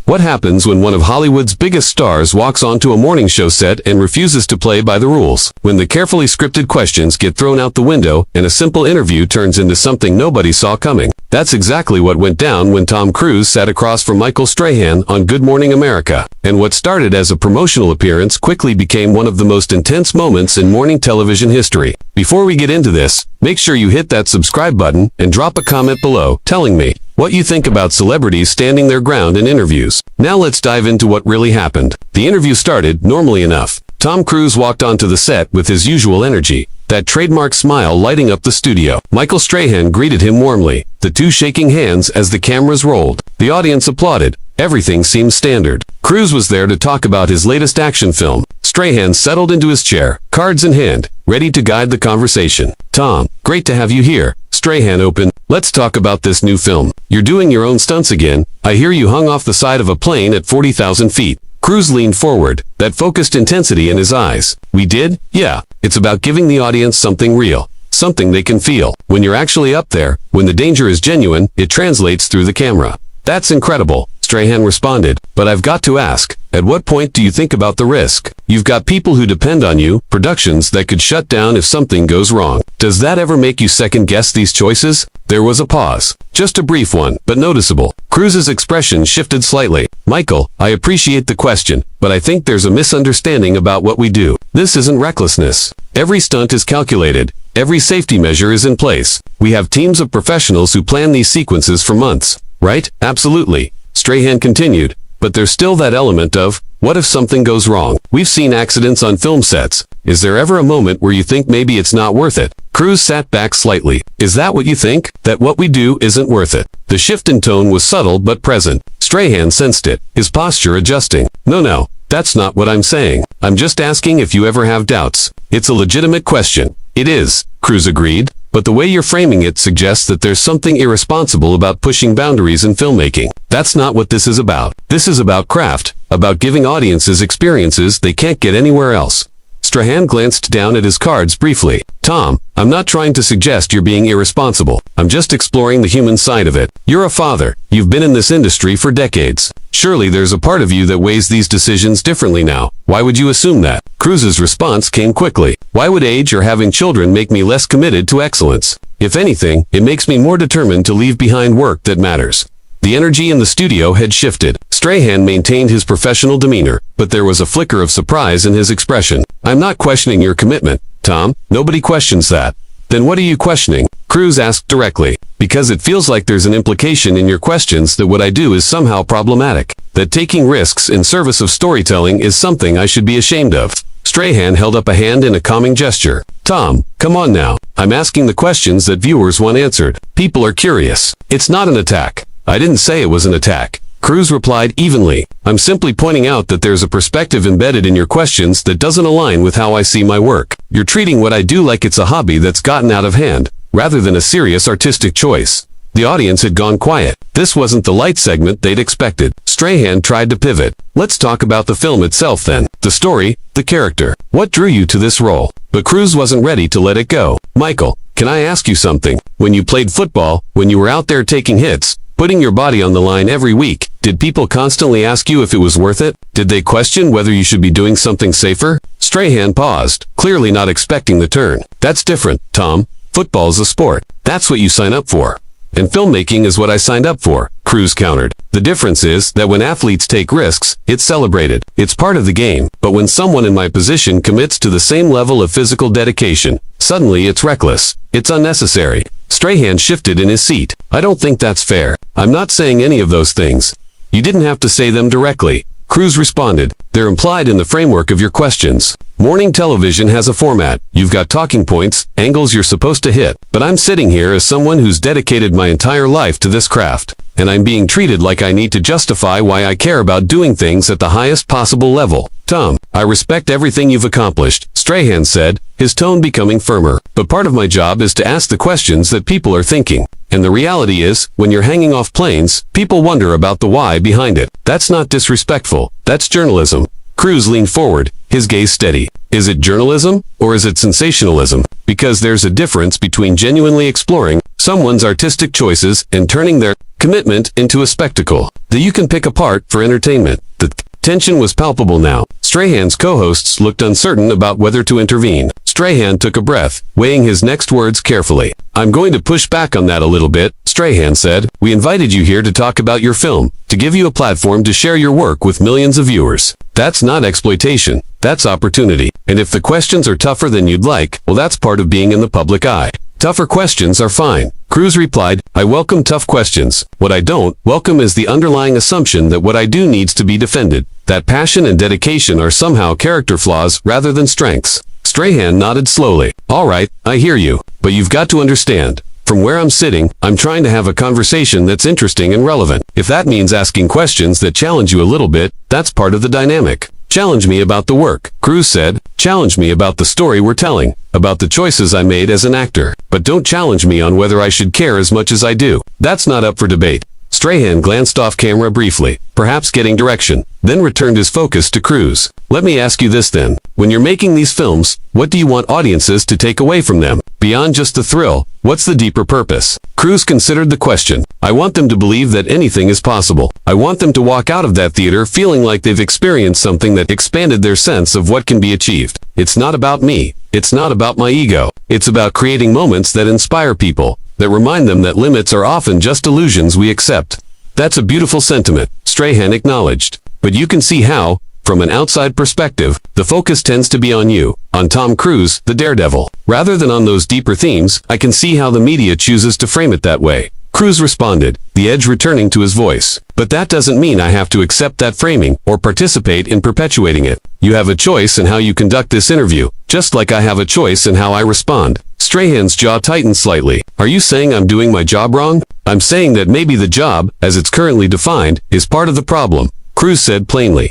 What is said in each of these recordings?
What happens when one of Hollywood's biggest stars walks onto a morning show set and refuses to play by the rules? When the carefully scripted questions get thrown out the window and a simple interview turns into something nobody saw coming? That's exactly what went down when Tom Cruise sat across from MichaelStrahan on Good Morning America. And what started as a promotional appearance quickly became one of the most intense moments in morning television history. Before we get into this, make sure you hit that subscribe button and drop a comment below telling me what you think about celebrities standing their ground in interviews. Now let's dive into what really happened. The interview started normally enough. Tom Cruise walked onto the set with his usual energy, that trademark smile lighting up the studio. MichaelStrahan greeted him warmly, the two shaking hands as the cameras rolled. The audience applauded. Everything seemed standard. Cruise was there to talk about his latest action film. Strahan settled into his chair, cards in hand, ready to guide the conversation. "Tom, great to have you here." Strahan opened. "Let's talk about this new film. You're doing your own stunts again. I hear you hung off the side of a plane at 40,000 feet. Cruise leaned forward, that focused intensity in his eyes. "We did? Yeah. It's about giving the audience something real. Something they can feel. When you're actually up there, when the danger is genuine, it translates through the camera." "That's incredible," Strahan responded. "But I've got to ask, at what point do you think about the risk? You've got people who depend on you, productions that could shut down if something goes wrong. Does that ever make you second-guess these choices?" There was a pause. Just a brief one, but noticeable. Cruise's expression shifted slightly. "Michael, I appreciate the question, but I think there's a misunderstanding about what we do. This isn't recklessness. Every stunt is calculated. Every safety measure is in place. We have teams of professionals who plan these sequences for months, right?" "Absolutely," Strahan continued. "But there's still that element of, what if something goes wrong? We've seen accidents on film sets. Is there ever a moment where you think maybe it's not worth it?" Cruise sat back slightly. "Is that what you think? That what we do isn't worth it?" The shift in tone was subtle but present. Strahan sensed it, his posture adjusting. No, that's not what I'm saying. I'm just asking if you ever have doubts." "It's a legitimate question." "It is," Cruise agreed. "But the way you're framing it suggests that there's something irresponsible about pushing boundaries in filmmaking. That's not what this is about. This is about craft, about giving audiences experiences they can't get anywhere else." Strahan glanced down at his cards briefly. "Tom, I'm not trying to suggest you're being irresponsible. I'm just exploring the human side of it. You're a father. You've been in this industry for decades. Surely there's a part of you that weighs these decisions differently now. Why would you assume that?" Cruise's response came quickly. "Why would age or having children make me less committed to excellence? If anything, it makes me more determined to leave behind work that matters." The energy in the studio had shifted. Strahan maintained his professional demeanor, but there was a flicker of surprise in his expression. "I'm not questioning your commitment, Tom. Nobody questions that." "Then what are you questioning?" Cruise asked directly. "Because it feels like there's an implication in your questions that what I do is somehow problematic. That taking risks in service of storytelling is something I should be ashamed of." Strahan held up a hand in a calming gesture. "Tom, come on now. I'm asking the questions that viewers want answered. People are curious. It's not an attack." "I didn't say it was an attack," Cruise replied evenly. "I'm simply pointing out that there's a perspective embedded in your questions that doesn't align with how I see my work. You're treating what I do like it's a hobby that's gotten out of hand, rather than a serious artistic choice." The audience had gone quiet. This wasn't the light segment they'd expected. Strahan tried to pivot. "Let's talk about the film itself then. The story, the character. What drew you to this role?" But Cruise wasn't ready to let it go. "Michael, can I ask you something? When you played football, when you were out there taking hits, putting your body on the line every week, did people constantly ask you if it was worth it? Did they question whether you should be doing something safer?" Strahan paused, clearly not expecting the turn. "That's different, Tom. Football's a sport. That's what you sign up for. And filmmaking is what I signed up for," Cruise countered. "The difference is that when athletes take risks, it's celebrated. It's part of the game. But when someone in my position commits to the same level of physical dedication, suddenly it's reckless. It's unnecessary." Strahan shifted in his seat. "I don't think that's fair. I'm not saying any of those things." "You didn't have to say them directly," Cruise responded. "They're implied in the framework of your questions. Morning television has a format. You've got talking points, angles you're supposed to hit. But I'm sitting here as someone who's dedicated my entire life to this craft. And I'm being treated like I need to justify why I care about doing things at the highest possible level. Tom, I respect everything you've accomplished," Strahan said, his tone becoming firmer. "But part of my job is to ask the questions that people are thinking. And the reality is, when you're hanging off planes, people wonder about the why behind it. That's not disrespectful. That's journalism." Cruise leaned forward, his gaze steady. "Is it journalism, or is it sensationalism? Because there's a difference between genuinely exploring someone's artistic choices and turning their commitment into a spectacle that you can pick apart for entertainment. The tension was palpable now. Strahan's co-hosts looked uncertain about whether to intervene. Strahan took a breath, weighing his next words carefully. I'm going to push back on that a little bit, Strahan said. We invited you here to talk about your film, to give you a platform to share your work with millions of viewers. That's not exploitation. That's opportunity. And if the questions are tougher than you'd like, well, that's part of being in the public eye. Tougher questions are fine. Cruz replied, I welcome tough questions. What I don't welcome is the underlying assumption that what I do needs to be defended. That passion and dedication are somehow character flaws rather than strengths. Strahan nodded slowly. All right, I hear you. But you've got to understand. From where I'm sitting, I'm trying to have a conversation that's interesting and relevant. If that means asking questions that challenge you a little bit, that's part of the dynamic. Challenge me about the work, Cruz said. Challenge me about the story we're telling, about the choices I made as an actor. But don't challenge me on whether I should care as much as I do. That's not up for debate. Strahan glanced off camera briefly, perhaps getting direction, then returned his focus to Cruz. Let me ask you this then. When you're making these films, what do you want audiences to take away from them? Beyond just the thrill, what's the deeper purpose? Cruz considered the question. I want them to believe that anything is possible. I want them to walk out of that theater feeling like they've experienced something that expanded their sense of what can be achieved. It's not about me. It's not about my ego. It's about creating moments that inspire people, that remind them that limits are often just illusions we accept. That's a beautiful sentiment, Strahan acknowledged. But you can see how, from an outside perspective, the focus tends to be on you, on Tom Cruise, the daredevil. Rather than on those deeper themes, I can see how the media chooses to frame it that way. Cruz responded, the edge returning to his voice. But that doesn't mean I have to accept that framing or participate in perpetuating it. You have a choice in how you conduct this interview, just like I have a choice in how I respond. Strahan's jaw tightened slightly. Are you saying I'm doing my job wrong? I'm saying that maybe the job, as it's currently defined, is part of the problem, Cruz said plainly.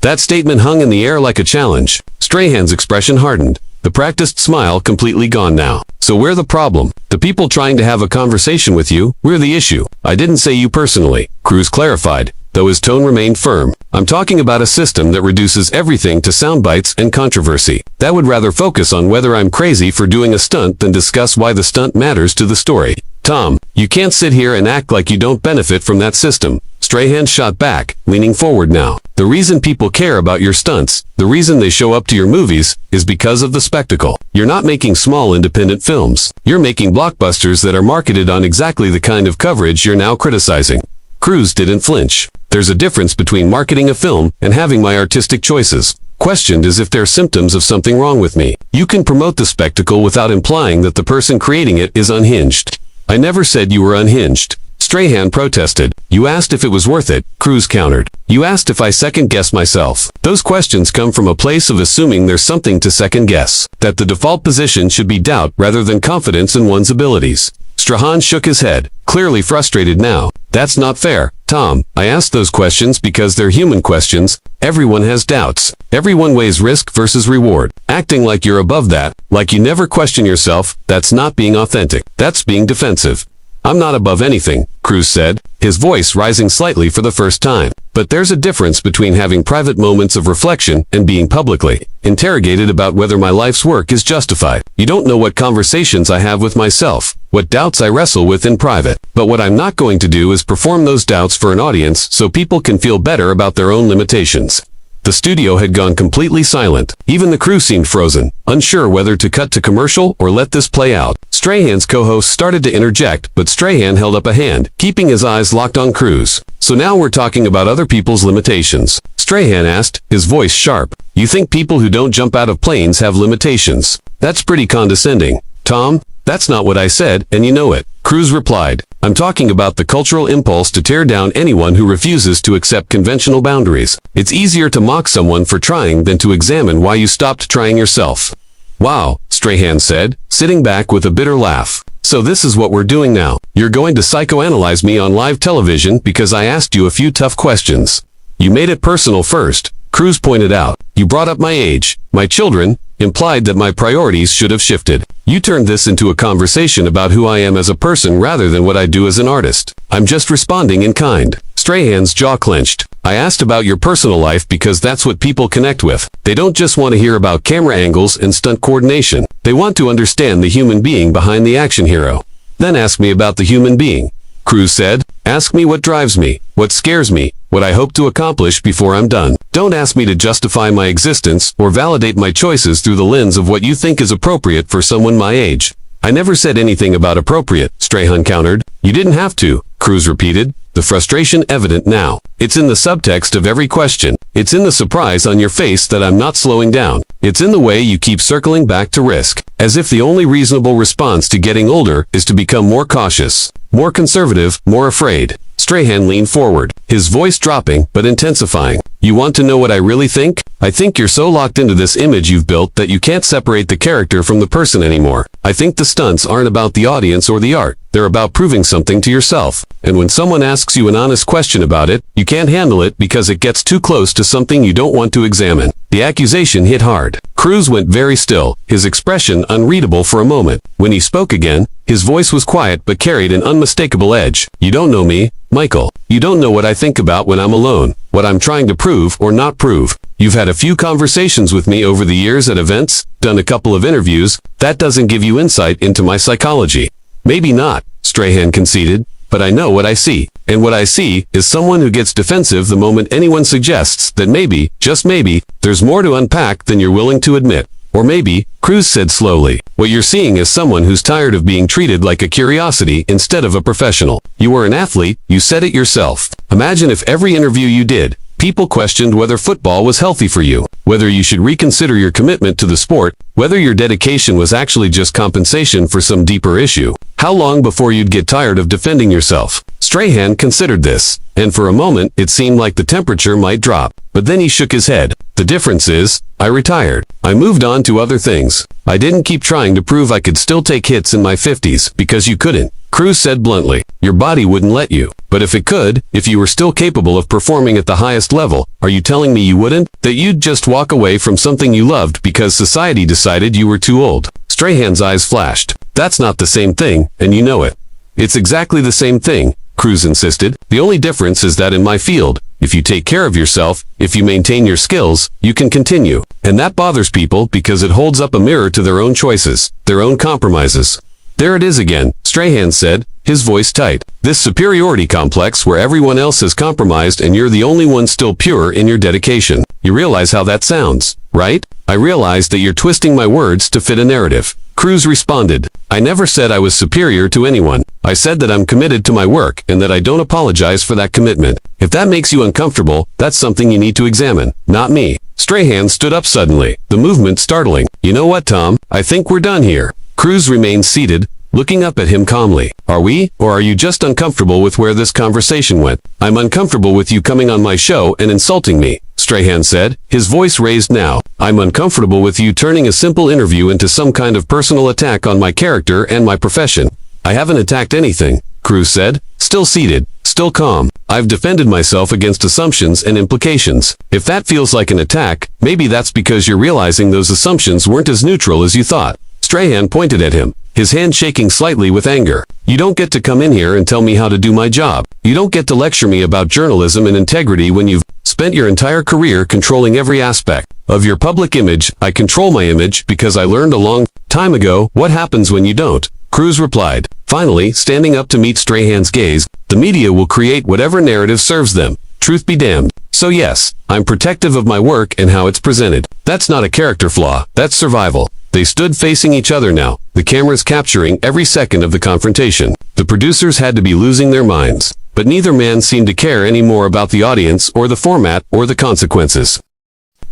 That statement hung in the air like a challenge. Strahan's expression hardened. The practiced smile completely gone now. So we're the problem. The people trying to have a conversation with you, we're the issue. I didn't say you personally, Cruz clarified, though his tone remained firm. I'm talking about a system that reduces everything to sound bites and controversy. That would rather focus on whether I'm crazy for doing a stunt than discuss why the stunt matters to the story. Tom, you can't sit here and act like you don't benefit from that system. Strahan shot back, leaning forward now. The reason people care about your stunts, the reason they show up to your movies, is because of the spectacle. You're not making small independent films. You're making blockbusters that are marketed on exactly the kind of coverage you're now criticizing. Cruz didn't flinch. There's a difference between marketing a film and having my artistic choices questioned as if they're symptoms of something wrong with me. You can promote the spectacle without implying that the person creating it is unhinged. I never said you were unhinged. Strahan protested. You asked if it was worth it, Cruz countered. You asked if I second-guess myself. Those questions come from a place of assuming there's something to second-guess, that the default position should be doubt rather than confidence in one's abilities. Strahan shook his head, clearly frustrated now. That's not fair, Tom. I asked those questions because they're human questions. Everyone has doubts. Everyone weighs risk versus reward. Acting like you're above that, like you never question yourself, that's not being authentic. That's being defensive. I'm not above anything, Cruz said, his voice rising slightly for the first time. But there's a difference between having private moments of reflection and being publicly interrogated about whether my life's work is justified. You don't know what conversations I have with myself, what doubts I wrestle with in private. But what I'm not going to do is perform those doubts for an audience so people can feel better about their own limitations. The studio had gone completely silent. Even the crew seemed frozen, unsure whether to cut to commercial or let this play out. Strahan's co-host started to interject, but Strahan held up a hand, keeping his eyes locked on Cruz. So now we're talking about other people's limitations. Strahan asked, his voice sharp. You think people who don't jump out of planes have limitations? That's pretty condescending. Tom, that's not what I said, and you know it. Cruz replied, I'm talking about the cultural impulse to tear down anyone who refuses to accept conventional boundaries. It's easier to mock someone for trying than to examine why you stopped trying yourself. Wow, Strahan said, sitting back with a bitter laugh. So this is what we're doing now. You're going to psychoanalyze me on live television because I asked you a few tough questions. You made it personal first, Cruz pointed out. You brought up my age, my children, implied that my priorities should have shifted. You turned this into a conversation about who I am as a person rather than what I do as an artist. I'm just responding in kind. Strahan's jaw clenched. I asked about your personal life because that's what people connect with. They don't just want to hear about camera angles and stunt coordination. They want to understand the human being behind the action hero. Then ask me about the human being. Cruz said. Ask me what drives me, what scares me, what I hope to accomplish before I'm done. Don't ask me to justify my existence or validate my choices through the lens of what you think is appropriate for someone my age. I never said anything about appropriate, Strahan countered. You didn't have to, Cruz repeated, the frustration evident now. It's in the subtext of every question. It's in the surprise on your face that I'm not slowing down. It's in the way you keep circling back to risk, as if the only reasonable response to getting older is to become more cautious, more conservative, more afraid. Strahan leaned forward, his voice dropping but intensifying. You want to know what I really think? I think you're so locked into this image you've built that you can't separate the character from the person anymore. I think the stunts aren't about the audience or the art. They're about proving something to yourself. And when someone asks you an honest question about it, you can't handle it because it gets too close to something you don't want to examine. The accusation hit hard. Cruz went very still, his expression unreadable for a moment. When he spoke again, his voice was quiet but carried an unmistakable edge. You don't know me, Michael. You don't know what I think about when I'm alone, what I'm trying to prove or not prove. You've had a few conversations with me over the years at events, done a couple of interviews. That doesn't give you insight into my psychology. Maybe not, Strahan conceded, but I know what I see. And what I see is someone who gets defensive the moment anyone suggests that maybe, just maybe, there's more to unpack than you're willing to admit. Or maybe, Cruz said slowly, what you're seeing is someone who's tired of being treated like a curiosity instead of a professional. You were an athlete, you said it yourself. Imagine if every interview you did, people questioned whether football was healthy for you, whether you should reconsider your commitment to the sport, whether your dedication was actually just compensation for some deeper issue. How long before you'd get tired of defending yourself? Strahan considered this, and for a moment it seemed like the temperature might drop. But then he shook his head. The difference is, I retired. I moved on to other things. I didn't keep trying to prove I could still take hits in my 50s, because you couldn't. Cruz said bluntly, your body wouldn't let you. But if it could, if you were still capable of performing at the highest level, are you telling me you wouldn't? That you'd just walk away from something you loved because society decided you were too old? Strahan's eyes flashed. That's not the same thing, and you know it. It's exactly the same thing, Cruz insisted. The only difference is that in my field, if you take care of yourself, if you maintain your skills, you can continue. And that bothers people because it holds up a mirror to their own choices, their own compromises. There it is again, Strahan said, his voice tight. This superiority complex where everyone else has compromised and you're the only one still pure in your dedication. You realize how that sounds, right? I realize that you're twisting my words to fit a narrative. Cruz responded, I never said I was superior to anyone. I said that I'm committed to my work and that I don't apologize for that commitment. If that makes you uncomfortable, that's something you need to examine, not me. Strahan stood up suddenly, the movement startling. You know what, Tom? I think we're done here. Cruz remained seated, looking up at him calmly. Are we, or are you just uncomfortable with where this conversation went? I'm uncomfortable with you coming on my show and insulting me, Strahan said, his voice raised now. I'm uncomfortable with you turning a simple interview into some kind of personal attack on my character and my profession. I haven't attacked anything, Cruz said, still seated, still calm. I've defended myself against assumptions and implications. If that feels like an attack, maybe that's because you're realizing those assumptions weren't as neutral as you thought. Strahan pointed at him, his hand shaking slightly with anger. You don't get to come in here and tell me how to do my job. You don't get to lecture me about journalism and integrity when you've spent your entire career controlling every aspect of your public image. I control my image because I learned a long time ago what happens when you don't, Cruz replied, finally standing up to meet Strahan's gaze. The media will create whatever narrative serves them. Truth be damned. So yes, I'm protective of my work and how it's presented. That's not a character flaw, that's survival. They stood facing each other now, the cameras capturing every second of the confrontation. The producers had to be losing their minds, but neither man seemed to care any more about the audience or the format or the consequences.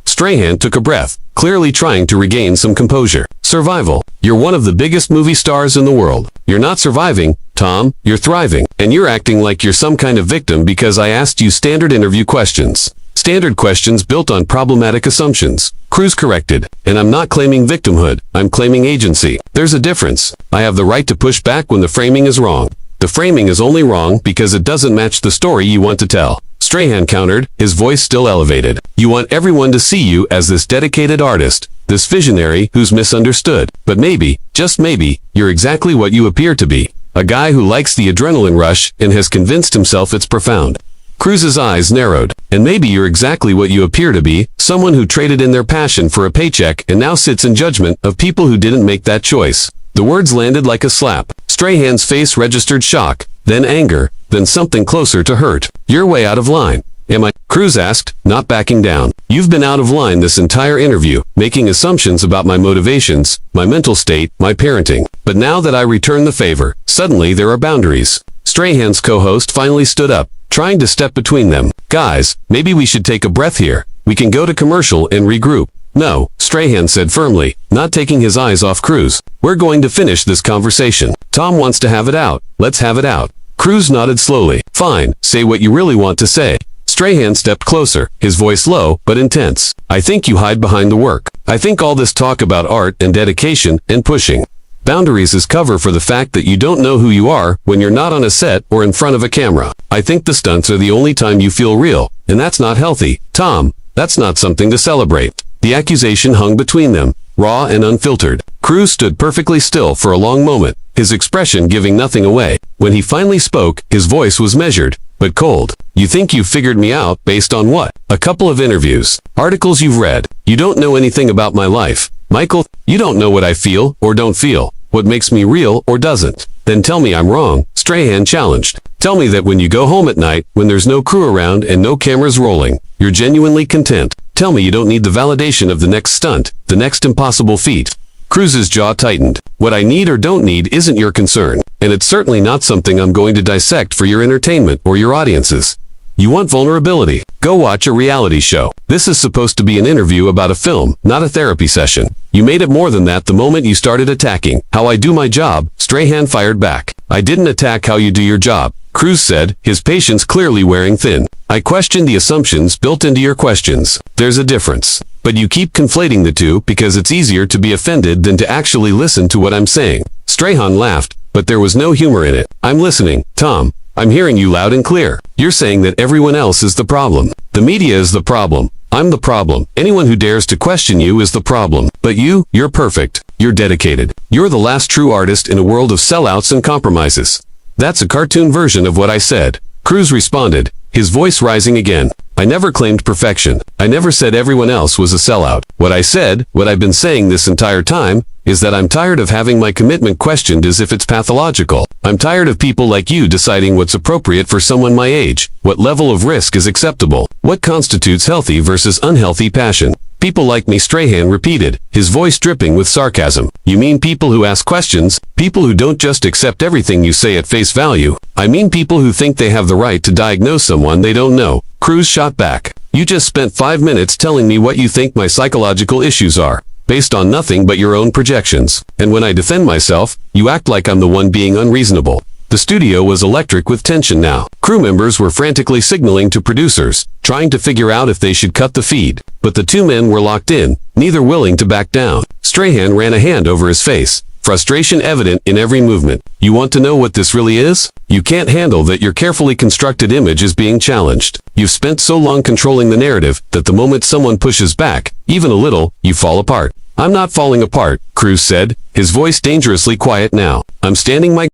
Strahan took a breath, clearly trying to regain some composure. Survival. You're one of the biggest movie stars in the world. You're not surviving, Tom, you're thriving, and you're acting like you're some kind of victim because I asked you standard interview questions. Standard questions built on problematic assumptions. Cruz corrected, and I'm not claiming victimhood, I'm claiming agency. There's a difference. I have the right to push back when the framing is wrong. The framing is only wrong because it doesn't match the story you want to tell. Strahan countered, his voice still elevated. You want everyone to see you as this dedicated artist, this visionary who's misunderstood. But maybe, just maybe, you're exactly what you appear to be. A guy who likes the adrenaline rush and has convinced himself it's profound. Cruz's eyes narrowed. And maybe you're exactly what you appear to be, someone who traded in their passion for a paycheck and now sits in judgment of people who didn't make that choice. The words landed like a slap. Strahan's face registered shock, then anger, then something closer to hurt. You're way out of line. Am I? Cruz asked, not backing down. You've been out of line this entire interview, making assumptions about my motivations, my mental state, my parenting. But now that I return the favor, suddenly there are boundaries. Strahan's co-host finally stood up, trying to step between them. Guys, maybe we should take a breath here. We can go to commercial and regroup. No, Strahan said firmly, not taking his eyes off Cruz. We're going to finish this conversation. Tom wants to have it out. Let's have it out. Cruz nodded slowly. Fine, say what you really want to say. Strahan stepped closer, his voice low but intense. I think you hide behind the work. I think all this talk about art and dedication and pushing boundaries is cover for the fact that you don't know who you are when you're not on a set or in front of a camera. I think the stunts are the only time you feel real, and that's not healthy. Tom, that's not something to celebrate. The accusation hung between them, raw and unfiltered. Cruz stood perfectly still for a long moment, his expression giving nothing away. When he finally spoke, his voice was measured, but cold. You think you've figured me out based on what? A couple of interviews. Articles you've read. You don't know anything about my life. Michael, you don't know what I feel or don't feel, what makes me real or doesn't. Then tell me I'm wrong, Strahan challenged. Tell me that when you go home at night, when there's no crew around and no cameras rolling, you're genuinely content. Tell me you don't need the validation of the next stunt, the next impossible feat. Cruz's jaw tightened. What I need or don't need isn't your concern, and it's certainly not something I'm going to dissect for your entertainment or your audiences. You want vulnerability? Go watch a reality show. This is supposed to be an interview about a film, not a therapy session. You made it more than that the moment you started attacking how I do my job, Strahan fired back. I didn't attack how you do your job, Cruz said, his patience clearly wearing thin. I questioned the assumptions built into your questions. There's a difference. But you keep conflating the two because it's easier to be offended than to actually listen to what I'm saying. Strahan laughed, but there was no humor in it. I'm listening, Tom. I'm hearing you loud and clear. You're saying that everyone else is the problem. The media is the problem. I'm the problem. Anyone who dares to question you is the problem. But you're perfect. You're dedicated. You're the last true artist in a world of sellouts and compromises. That's a cartoon version of what I said. Cruz responded, his voice rising again. I never claimed perfection. I never said everyone else was a sellout. What I said, what I've been saying this entire time, is that I'm tired of having my commitment questioned as if it's pathological. I'm tired of people like you deciding what's appropriate for someone my age, what level of risk is acceptable, what constitutes healthy versus unhealthy passion. People like me, Strahan repeated, his voice dripping with sarcasm. You mean people who ask questions, people who don't just accept everything you say at face value. I mean people who think they have the right to diagnose someone they don't know. Cruz shot back. You just spent 5 minutes telling me what you think my psychological issues are, based on nothing but your own projections. And when I defend myself, you act like I'm the one being unreasonable. The studio was electric with tension now. Crew members were frantically signaling to producers, trying to figure out if they should cut the feed. But the two men were locked in, neither willing to back down. Strahan ran a hand over his face, frustration evident in every movement. You want to know what this really is? You can't handle that your carefully constructed image is being challenged. You've spent so long controlling the narrative that the moment someone pushes back, even a little, you fall apart. I'm not falling apart, Cruz said, his voice dangerously quiet now. I'm standing my